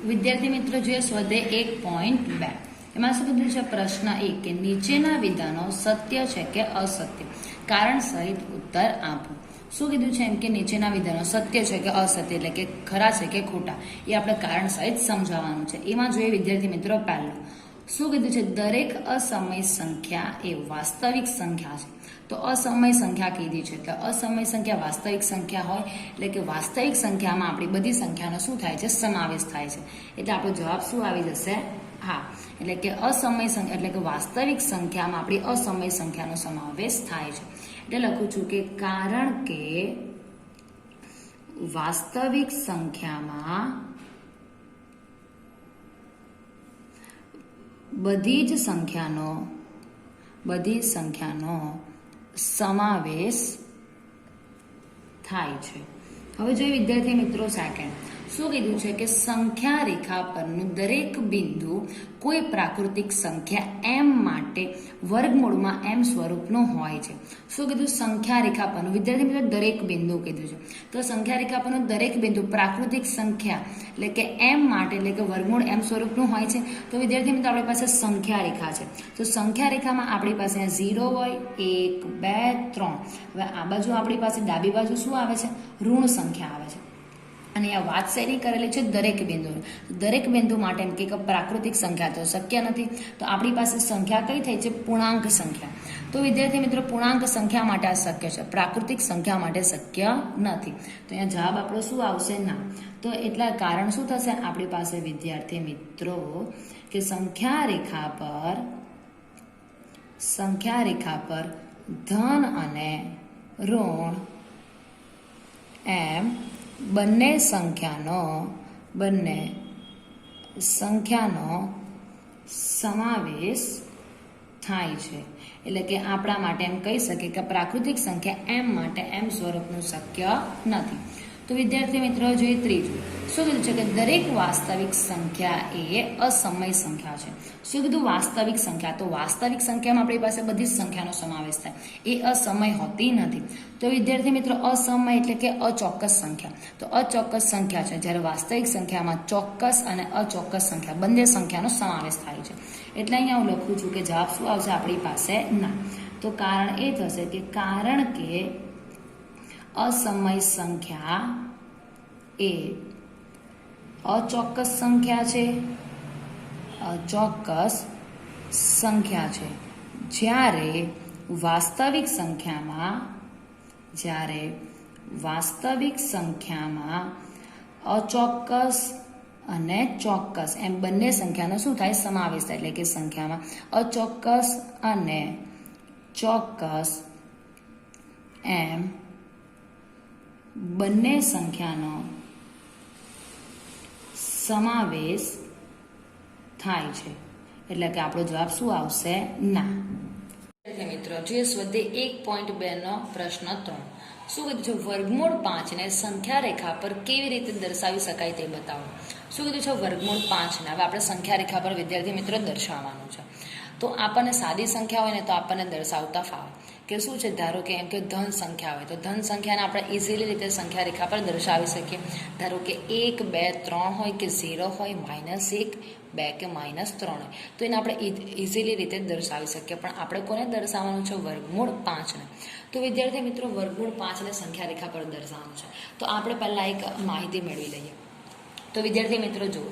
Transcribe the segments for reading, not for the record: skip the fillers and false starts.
વિદ્યાર્થી મિત્રો જોઈએ સ્વાધ્યાય 1.2 એમાં શું કીધું છે પ્રશ્ન 1 કે નીચેના વિધાનો સત્ય છે કે અસત્ય કારણ સહિત ઉત્તર આપો। શું કીધું છે એમ કે નીચેના વિધાનો સત્ય છે કે અસત્ય એટલે કે ખરા છે કે ખોટા એ આપણે કારણ સહિત સમજાવવાનું છે। એમાં જોઈએ વિદ્યાર્થી મિત્રો પહેલું શું કીધું છે દરેક અસમય સંખ્યા એ વાસ્તવિક સંખ્યા છે। તો અસમય સંખ્યા કીધી છે તો અસમય સંખ્યા વાસ્તવિક સંખ્યા હોય એટલે કે વાસ્તવિક સંખ્યામાં આપણી બધી સંખ્યાનો શું થાય છે સમાવેશ થાય છે એટલે આપણો જવાબ શું આવી જશે હા। એટલે કે અસમય સંખ્યા એટલે કે વાસ્તવિક સંખ્યામાં આપણી અસમય સંખ્યાનો સમાવેશ થાય છે એટલે લખું છું કે કારણ કે વાસ્તવિક સંખ્યામાં બધી સંખ્યાનો સમાવેશ થાય છે। હવે જોઈએ વિદ્યાર્થી મિત્રો સેકન્ડ શું કીધું છે કે સંખ્યા રેખા પરનું દરેક બિંદુ કોઈ પ્રાકૃતિક સંખ્યા m માટે વર્ગમૂળમાં m સ્વરૂપનું હોય છે। શું કીધું સંખ્યા રેખા પરનું વિદ્યાર્થી મિત્રો દરેક બિંદુ કીધું છે તો સંખ્યા રેખા પરનું દરેક બિંદુ પ્રાકૃતિક સંખ્યા એટલે કે m માટે એટલે કે વર્ગમૂળ m સ્વરૂપનું હોય છે। તો વિદ્યાર્થી મિત્રો આપણી પાસે સંખ્યા રેખા છે તો સંખ્યા રેખામાં આપણી પાસે 0 હોય 1 2 3 હવે આ બાજુ આપણી પાસે ડાબી બાજુ શું આવે છે ઋણ સંખ્યા આવે છે અને આ વાત શેની કરેલી છે દરેક બિંદુ માટે એમ કે પ્રાકૃતિક સંખ્યા તો શક્ય નથી તો આપણી પાસે સંખ્યા કઈ થઈ છે પૂર્ણાંક સંખ્યા। તો વિદ્યાર્થી મિત્રો પૂર્ણાંક સંખ્યા માટે આ શક્ય છે પ્રાકૃતિક સંખ્યા માટે શક્ય નથી તો અહીંયા જવાબ આપણો શું આવશે ના। તો એટલા કારણ શું થશે આપણી પાસે વિદ્યાર્થી મિત્રો કે સંખ્યા રેખા પર ધન અને ઋણ એમ બંને સંખ્યાનો સમાવેશ થાય છે એટલે કે આપણા માટે એમ કહી શકીએ કે પ્રાકૃતિક સંખ્યા m માટે m સ્વરૂપનું શક્ય નથી। તો વિદ્યાર્થી મિત્રો જોઈએ ત્રીજું શું કીધું છે કે દરેક વાસ્તવિક સંખ્યા એ અસમય સંખ્યા છે। શું કીધું વાસ્તવિક સંખ્યા તો વાસ્તવિક સંખ્યામાં આપણી પાસે બધી જ સંખ્યાનો સમાવેશ થાય એ અસમય હોતી નથી। તો વિદ્યાર્થી મિત્રો અસમય એટલે કે અચોક્કસ સંખ્યા તો અચોક્કસ સંખ્યા છે જ્યારે વાસ્તવિક સંખ્યામાં ચોક્કસ અને અચોક્કસ સંખ્યા બંને સંખ્યાનો સમાવેશ થાય છે એટલે અહીંયા હું લખું છું કે જવાબ શું આવશે આપણી પાસે ના। તો કારણ એ થશે કે કારણ કે અસમય સંખ્યા એ અચોક્કસ સંખ્યા છે જ્યારે વાસ્તવિક સંખ્યામાં અચોક્કસ અને ચોક્કસ એમ બંને સંખ્યાનો શું થાય સમાવેશ થાય એટલે કે સંખ્યામાં અચોક્કસ અને ચોક્કસ એમ બંને સંખ્યાનો સમાવેશ થાય છે એટલે કે આપણો જવાબ શું આવશે ના। મિત્રો જોઈએ સ્વાધ્યાય 1.2 નો પ્રશ્ન 3 શું કીધું છે વર્ગમૂળ 5 ને સંખ્યા રેખા પર કેવી રીતે દર્શાવી શકાય તે બતાવો। શું કીધું છે વર્ગમૂળ 5 ને હવે આપણે સંખ્યા રેખા પર વિદ્યાર્થી મિત્રો દર્શાવવાનું છે તો આપણને સાદી સંખ્યા હોય ને તો આપણને દર્શાવતા ફાવે કે શું છે ધારો કે એમ કે ધન સંખ્યા હોય તો ધન સંખ્યાને આપણે ઇઝીલી રીતે સંખ્યા રેખા પર દર્શાવી શકીએ। ધારો કે 1 2 3 હોય કે 0 હોય -1 2 કે -3 હોય તો એને આપણે ઇઝીલી રીતે દર્શાવી શકીએ પણ આપણે કોને દર્શાવવાનું છે વર્ગમૂળ 5 ને। તો વિદ્યાર્થી મિત્રો વર્ગમૂળ 5 ને સંખ્યા રેખા પર દર્શાવવાનું છે તો આપણે પહેલાં એક માહિતી મેળવી લઈએ। તો વિદ્યાર્થી મિત્રો જુઓ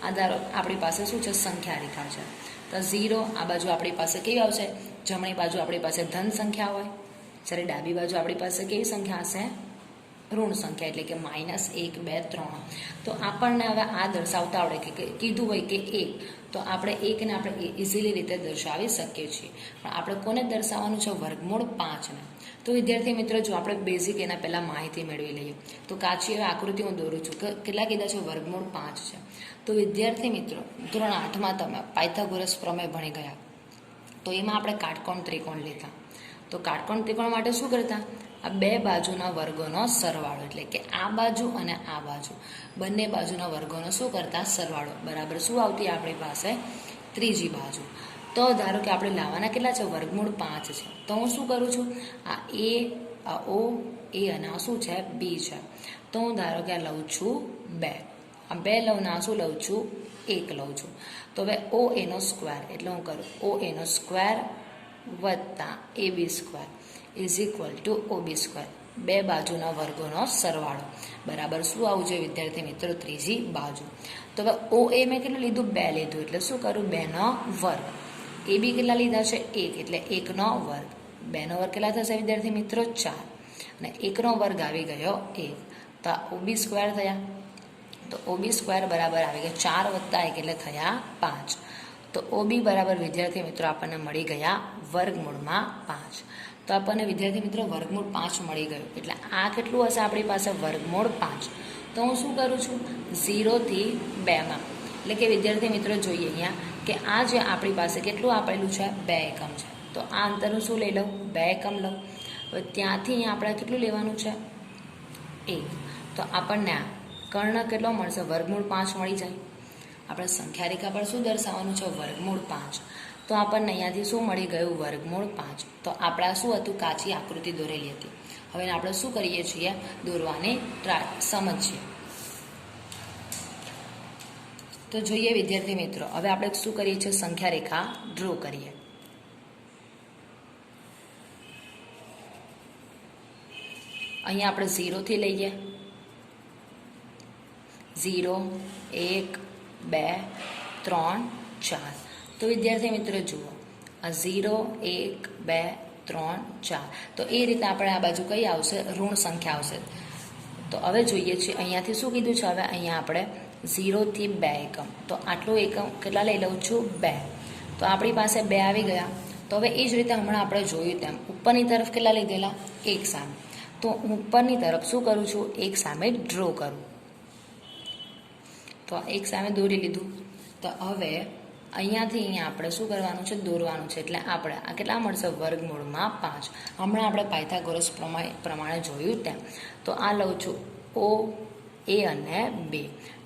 આ ધારો આપણી પાસે શું છે સંખ્યા રેખા છે તો 0 આ બાજુ આપણી પાસે કેવી આવશે જમણી બાજુ આપણી પાસે ધન સંખ્યા હોય જ્યારે ડાબી બાજુ આપણી પાસે કેવી સંખ્યા હશે ઋણ સંખ્યા એટલે કે -1 2 3 તો આપણને હવે આ દર્શાવતા આવડે કે કીધું હોય કે 1 તો આપણે 1 ને આપણે ઇઝીલી રીતે દર્શાવી શકીએ છીએ પણ આપણે કોને દર્શાવવાનું છે વર્ગમૂળ 5 ને। તો વિદ્યાર્થી મિત્રો જો આપણે બેઝિક એના પહેલાં માહિતી મેળવી લઈએ તો કાચી હવે આકૃતિ હું દોરું છું કે કેટલા કીધા છે વર્ગમૂળ 5 છે। તો વિદ્યાર્થી મિત્રો ધોરણ 8માં તમે પાયથાગોરસ પ્રમેય ભણી ગયા તો એમાં આપણે કાટકોણ ત્રિકોણ લેતા તો કાટકોણ ત્રિકોણ માટે શું કરતા આ બે બાજુના વર્ગોનો સરવાળો એટલે કે આ બાજુ અને આ બાજુ બંને બાજુના વર્ગોનો શું કરતા સરવાળો બરાબર શું આવતી આપણી પાસે ત્રીજી બાજુ। તો ધારો કે આપણે લાવવાના કેટલા છે વર્ગમૂળ 5 છે તો હું શું કરું છું આ એ આ ઓ એ અને આ શું છે બી છે તો હું ધારો કે આ લઉં છું 2 આ 2 લઉં ને આ શું લઉં છું 1 લઉં છું. તો હવે ઓ એનો સ્ક્વેર એટલે હું કરું ઓ એનો સ્ક્વેર વત્તા AB square is equal to OB square. 2 બાજુના વર્ગોનો સરવાળો બરાબર શું આવવું જોઈએ વિદ્યાર્થી મિત્રો? ત્રીજી બાજુ. તો હવે ઓ એ મેં કેટલું લીધું? 2 લીધું એટલે શું કરું 2 નો વર્ગ. AB કેટલા લીધા છે? 1 એટલે 1 નો વર્ગ. 2 નો વર્ગ કેટલા થશે વિદ્યાર્થી મિત્રો? 4 અને 1 નો વર્ગ આવી ગયો 1. તો આ OB સ્ક્વેર થયા. તો OB સ્ક્વેર બરાબર આવી ગયા 4 વત્તા 1 એટલે થયા 5. તો OB બરાબર વિદ્યાર્થી મિત્રો આપણને મળી ગયા વર્ગમૂળમાં 5. તો આપણને વિદ્યાર્થી મિત્રો વર્ગમૂળ 5 મળી ગયું. એટલે આ કેટલું હશે આપણી પાસે? વર્ગમૂળ 5. તો હું શું કરું છું 0 થી 2માં એટલે કે વિદ્યાર્થી મિત્રો જોઈએ અહીંયા કે આ જે આપણી પાસે કેટલું આપેલું છે? 2 એકમ છે. તો આ અંતરનું શું લઈ લઉં? 2 એકમ લઉં. હવે ત્યાંથી અહીંયા આપણે કેટલું લેવાનું છે? 1. તો આપણને આ કર્ણ કેટલો મળશે? વર્ગમૂળ 5 મળી જાય. આપણે સંખ્યા રેખા પર શું દર્શાવવાનું છે? વર્ગમૂળ 5. તો આપણને અહીંયાથી શું મળી ગયું? વર્ગમૂળ 5. તો આપણે શું હતું? કાચી આકૃતિ દોરેલી હતી. હવે આપણે શું કરીએ છીએ? દોરવાની સમજીએ. તો જોઈએ વિદ્યાર્થી મિત્રો હવે આપણે શું કરીએ છીએ? સંખ્યા રેખા ડ્રો કરીએ. અહીંયા આપણે 0 થી લઈએ. 0 1 2 3 4. તો વિદ્યાર્થી મિત્રો જુઓ આ 0 1 2 3 4. તો એ રીતે આપણે આ બાજુ કઈ આવશે? ઋણ સંખ્યા આવશે. તો હવે જોઈએ છીએ અહીંયાથી શું કીધું છે? હવે અહીંયા આપણે 0 થી 2 એકમ. તો આટલું એકમ કેટલા લઈ લઉં છું? 2. તો આપણી પાસે 2 આવી ગયા. તો હવે એ જ રીતે હમણાં આપણે જોયું તેમ ઉપરની તરફ કેટલા લીધેલા? 1 સામે. તો ઉપરની તરફ શું કરું છું? 1 સામે ડ્રો કરું. તો 1 સામે દોરી લીધું. તો હવે અહીંયાથી અહીંયા આપણે શું કરવાનું છે? દોરવાનું છે. એટલે આપણે આ કેટલા મળશે? વર્ગમૂળમાં 5. હમણાં આપણે પાયથાગોરસ પ્રમાણે જોયું તેમ. તો આ લઉં છું O A અને B.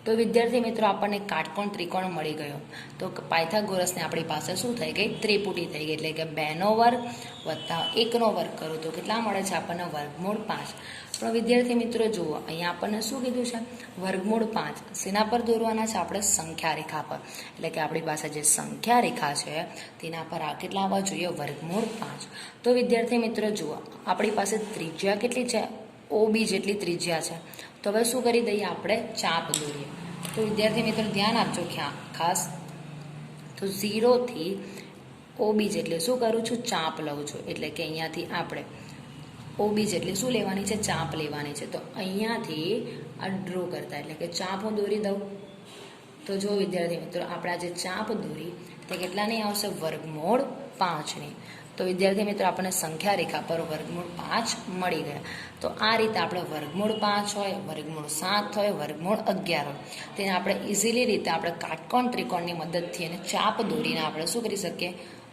તો વિદ્યાર્થી મિત્રો આપણને કાટકોણ ત્રિકોણ મળી ગયો. તો પાયથાગોરસને આપણી પાસે શું થઈ ગઈ? ત્રિપુટી થઈ ગઈ. એટલે કે 2 નો વર્ગ વત્તા 1 નો વર્ગ કરું તો કેટલા મળે છે આપણને? વર્ગમૂળ 5. પણ વિદ્યાર્થી મિત્રો જુઓ અહીંયા આપણને શું કીધું છે? વર્ગમૂળ 5. શેના પર દોરવાના છે? આપણે સંખ્યા રેખા પર. એટલે કે આપણી પાસે જે સંખ્યા રેખા છે તેના પર આ કેટલા આવવા જોઈએ? વર્ગમૂળ 5. તો વિદ્યાર્થી મિત્રો જુઓ આપણી પાસે ત્રિજ્યા કેટલી છે? OB જેટલી ત્રિજ્યા છે. તો હવે શું કરી દઈએ? આપણે ચાપ દોરીએ. તો વિદ્યાર્થી મિત્રો ધ્યાન આપજો ખાસ. તો 0 થી OB જેટલી શું કરું છું? ચાપ લઉં છું. એટલે કે અહીંયાથી આપણે OB જેટલી શું લેવાની છે? ચાપ લેવાની છે. તો અહીંયાથી આ ડ્રો કરતા એટલે કે ચાપ હું દોરી દઉં. તો જો વિદ્યાર્થી મિત્રો આપણે આ જે ચાપ દોરી તે કેટલાની આવશે? વર્ગમૂળ 5ની. તો વિદ્યાર્થી મિત્રો આપણને સંખ્યા રેખા પર વર્ગમૂળ 5 મળી ગયા. તો આ રીતે આપણે વર્ગમૂળ 5 હોય, વર્ગમૂળ 7 હોય, વર્ગમૂળ 11 હોય તેને આપણે ઇઝીલી રીતે આપણે કાટકોણ ત્રિકોણની મદદથી અને ચાપ દોરીને આપણે શું કરી શકીએ?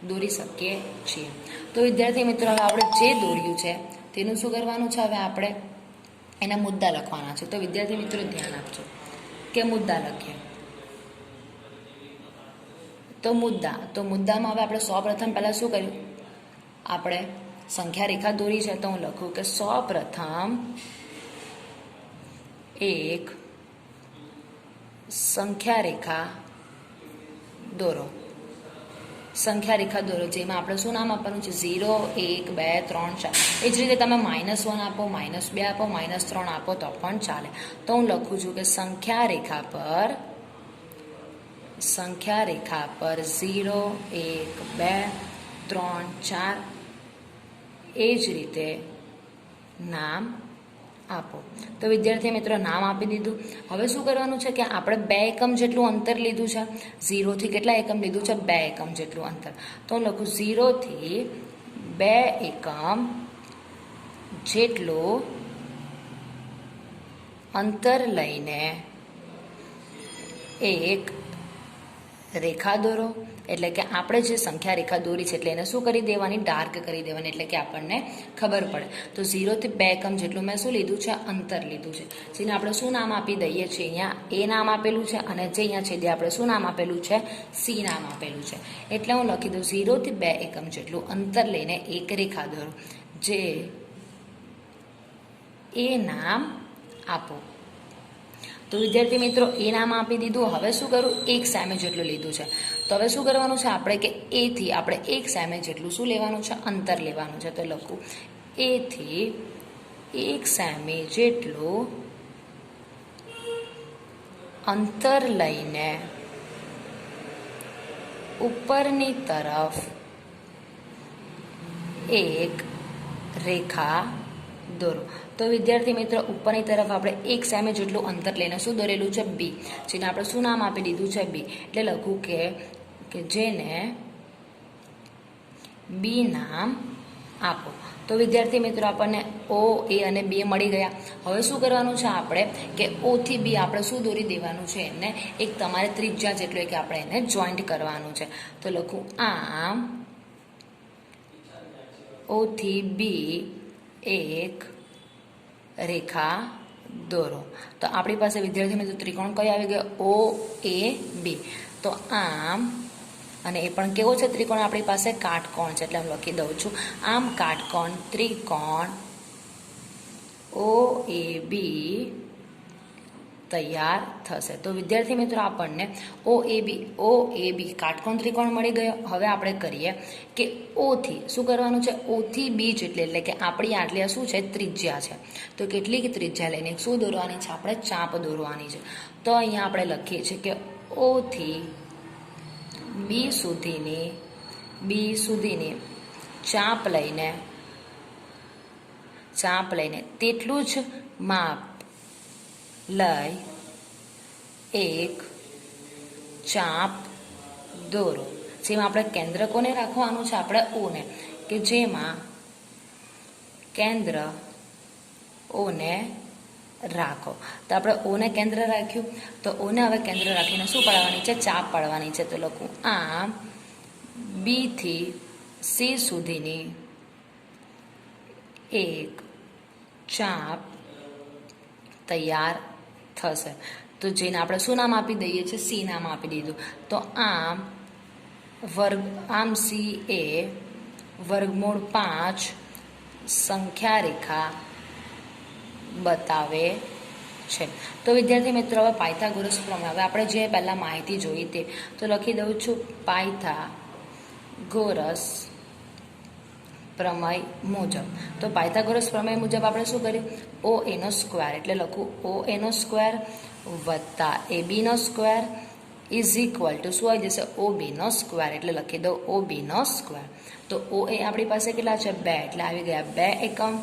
દોરી શકીએ છીએ. તો વિદ્યાર્થી મિત્રો હવે આપણે જે દોર્યું છે તેનું શું કરવાનું છે? હવે આપણે એના મુદ્દા લખવાના છે. તો વિદ્યાર્થી મિત્રો ધ્યાન આપજો કે મુદ્દા લખીએ. તો મુદ્દામાં હવે આપણે સૌપ્રથમ પહેલાં શું કર્યું? આપણે સંખ્યા રેખા દોરી છે. તો હું લખું કે સૌપ્રથમ એક સંખ્યા રેખા દોરો. સંખ્યા રેખા દોરો જેમાં આપણે શું નામ આપવાનું છે? 0 1 2 3 4. એ જ રીતે તમે -1 આપો, -2 આપો, -3 આપો તો પણ ચાલે. તો હું લખું છું કે સંખ્યા રેખા પર 0 1 2 3 4 એ જ રીતે નામ આપો. તો વિદ્યાર્થી મિત્રો નામ આપી દીધું. હવે શું કરવાનું છે કે આપણે 2 એકમ જેટલું અંતર લીધું છે. 0 થી કેટલા એકમ લીધું છે? 2 એકમ જેટલું અંતર. તો હું લખું 0 થી 2 એકમ જેટલું અંતર લઈને એક રેખા દોરો. એટલે કે આપણે જે સંખ્યા રેખા દોરી છે એટલે એને શું કરી દેવાની? ડાર્ક કરી દેવાની. એટલે કે આપણને ખબર પડે. તો 0 થી 2 એકમ જેટલું મેં શું લીધું છે? અંતર લીધું છે. જેને આપણે શું નામ આપી દઈએ છીએ? અહીંયા A નામ આપેલું છે અને જે અહીંયા છેદે આપણે શું નામ આપેલું છે? C નામ આપેલું છે. એટલે હું લખી દઉં 0 થી 2 એકમ જેટલું અંતર લઈને એક રેખા દોરો જે A નામ આપો. તો વિદ્યાર્થી મિત્રો એ નામ આપી દીધું. હવે શું કરું, 1 સેમી જેટલું લીધું છે. તો હવે શું કરવાનું છે આપણે કે એથી આપણે 1 સેમી જેટલું શું લેવાનું છે, અંતર લેવાનું છે. તો લખું એથી 1 સેમી જેટલું અંતર લઈને ઉપરની તરફ એક રેખા દોરો. તો વિદ્યાર્થી મિત્રો ઉપરની તરફ આપણે 1 સેમી જેટલું અંતર લઈને શું દોરેલું છે, બી, જેને આપણે શું નામ આપી દીધું છે, બી. એટલે લખું કે જેને બી નામ આપો. તો વિદ્યાર્થી મિત્રો આપણને ઓ, એ અને બે મળી ગયા. હવે શું કરવાનું છે આપણે કે ઓ થી બી આપણે શું દોરી દેવાનું છે, એને એક તમારે ત્રિજ્યા જેટલું કે આપણે એને જોઈન્ટ કરવાનું છે. તો લખું આમ ઓ થી બી એક રેખા દોરો. તો આપણી પાસે વિદ્યાર્થી મિત્રો ત્રિકોણ કઈ આવી ગયો, ઓ એ બી. તો આમ, અને એ પણ કેવો છે ત્રિકોણ, આપણી પાસે કાટકોણ છે, એટલે હું લખી દઉં છું આમ કાટકોણ ત્રિકોણ ઓ એ બી તૈયાર થશે. તો વિદ્યાર્થી મિત્રો આપણને ઓ એ બી કાટકોણ ત્રિકોણ મળી ગયો. હવે આપણે કરીએ કે ઓથી શું કરવાનું છે, ઓથી બી જેટલી, એટલે કે આપણી આટલી આ શું છે, ત્રિજ્યા છે. તો કેટલીક ત્રિજ્યા લઈને શું દોરવાની છે, આપણે ચાપ દોરવાની છે. તો અહીંયા આપણે લખીએ છીએ કે ઓથી બી સુધીની ચાપ લઈને તેટલું જ માપ લઈ એક ચાપ દોરો. જેમાં આપણે કેન્દ્ર કોને રાખવાનું છે, આપણે ઓને, કે જેમાં કેન્દ્ર ઓને રાખો. તો આપણે ઓને કેન્દ્ર રાખ્યું. તો ઓને હવે કેન્દ્ર રાખીને શું પાડવાની છે, ચાપ પાડવાની છે. તો લખું આમ બી થી સી સુધીની એક ચાપ તૈયાર થશે. તો જેને આપણે શું નામ આપી દઈએ છીએ, સી નામ આપી દીધું. તો આમ સી એ વર્ગમૂળ 5 સંખ્યા રેખા બતાવે છે. તો વિદ્યાર્થી મિત્રો હવે પાયથાગોરસ પ્રમેય, હવે આપણે જે પહેલાં માહિતી જોઈ તે તો લખી દઉં છું. પાયથાગોરસ પ્રમેય મુજબ, તો પાયથાગોરસ પ્રમેય મુજબ આપણે શું કર્યું, ઓ એનો સ્ક્વેર, એટલે લખું ઓ એનો સ્ક્વેર વત્તા એ બીનો સ્ક્વેર ઇઝ ઇક્વલ ટુ શું આવી જશે, ઓ બીનો સ્ક્વેર, એટલે લખી દો ઓ બીનો સ્ક્વેર. તો ઓ એ આપણી પાસે કેટલા છે, 2, એટલે આવી ગયા 2 એકમ.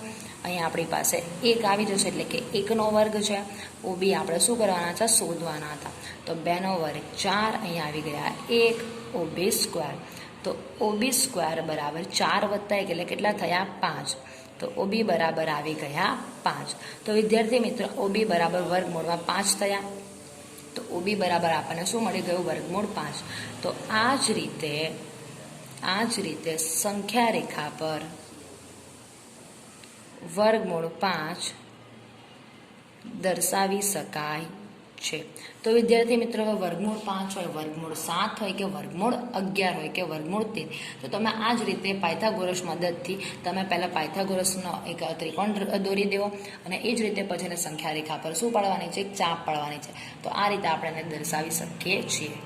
અહીંયા આપણી પાસે 1 આવી જશે, એટલે કે 1નો વર્ગ છે. ઓ બી આપણે શું કરવાના છે, શોધવાના હતા. તો 2નો વર્ગ 4, અહીંયા આવી ગયા 1, ઓ બી સ્ક્વેર. તો ઓ બી સ્ક્વેર બરાબર 4 વત્તા 1 એટલે કેટલા થયા, 5. તો ઓ બી બરાબર આવી ગયા 5. તો વિદ્યાર્થી મિત્રો ઓ બી બરાબર વર્ગમૂળમાં 5 થયા. તો ઓ બી બરાબર આપણને શું મળી ગયું, વર્ગમૂળ 5. તો આ જ રીતે સંખ્યા રેખા પર વર્ગમૂળ 5 દર્શાવી શકાય છે. તો વિદ્યાર્થી મિત્રો હવે વર્ગમૂળ 5 હોય, વર્ગમૂળ 7 હોય કે વર્ગમૂળ 11 હોય કે વર્ગમૂળ 13, તો તમે આ જ રીતે પાયથાગોરસ મદદથી તમે પહેલાં પાયથાગોરસનો એક ત્રિકોણ દોરી દેવો, અને એ જ રીતે પછી સંખ્યા રેખા પર શું પાડવાની છે, ચાપ પાડવાની છે. તો આ રીતે આપણે એને દર્શાવી શકીએ છીએ.